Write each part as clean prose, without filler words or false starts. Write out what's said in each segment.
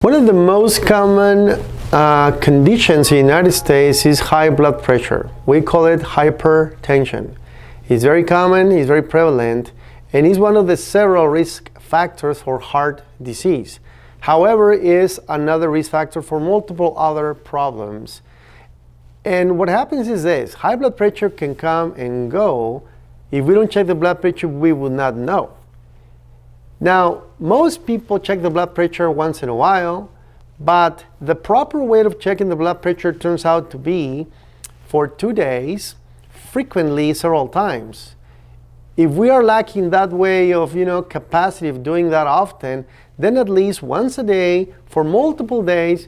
One of the most common conditions in the United States is high blood pressure. We call it hypertension. It's very common, it's very prevalent, and is one of the several risk factors for heart disease. However, it is another risk factor for multiple other problems. And what happens is this: high blood pressure can come and go. If we don't check the blood pressure, we will not know. Now, most people check the blood pressure once in a while, but the proper way of checking the blood pressure turns out to be for 2 days, frequently several times. If we are lacking that way of capacity of doing that often, then at least once a day for multiple days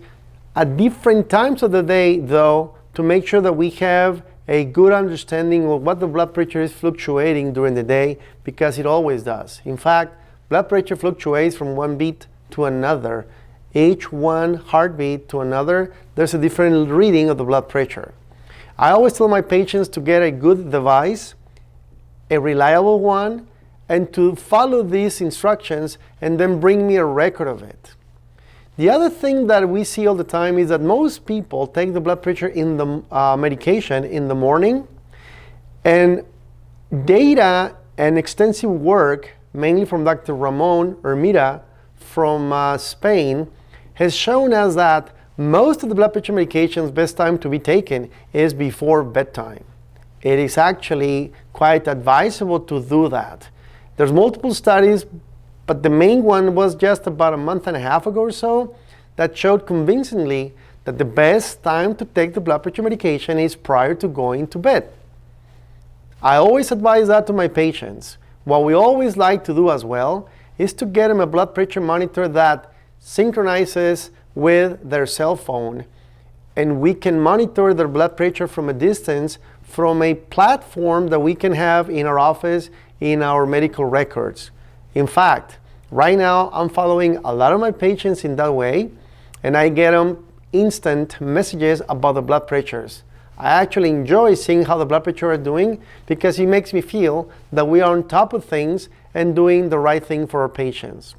at different times of the day, though, to make sure that we have a good understanding of what the blood pressure is fluctuating during the day, because it always does. In fact, blood pressure fluctuates from one beat to another. Each one heartbeat to another, there's a different reading of the blood pressure. I always tell my patients to get a good device, a reliable one, and to follow these instructions and then bring me a record of it. The other thing that we see all the time is that most people take the blood pressure in the medication in the morning, and data and extensive work mainly from Dr. Ramon Hermida from Spain, has shown us that most of the blood pressure medications, best time to be taken is before bedtime. It is actually quite advisable to do that. There's multiple studies, but the main one was just about a month and a half ago or so that showed convincingly that the best time to take the blood pressure medication is prior to going to bed. I always advise that to my patients. What we always like to do as well is to get them a blood pressure monitor that synchronizes with their cell phone, and we can monitor their blood pressure from a distance from a platform that we can have in our office in our medical records. In fact, right now I'm following a lot of my patients in that way, and I get them instant messages about the blood pressures. I actually enjoy seeing how the blood pressure are doing, because it makes me feel that we are on top of things and doing the right thing for our patients.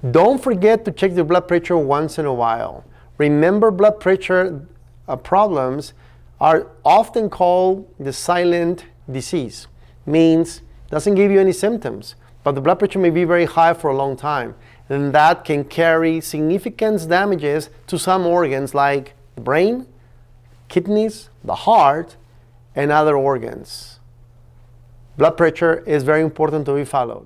Don't forget to check the blood pressure once in a while. Remember, blood pressure problems are often called the silent disease. Means doesn't give you any symptoms, but the blood pressure may be very high for a long time, and that can carry significant damages to some organs like the brain, kidneys, the heart, and other organs. Blood pressure is very important to be followed.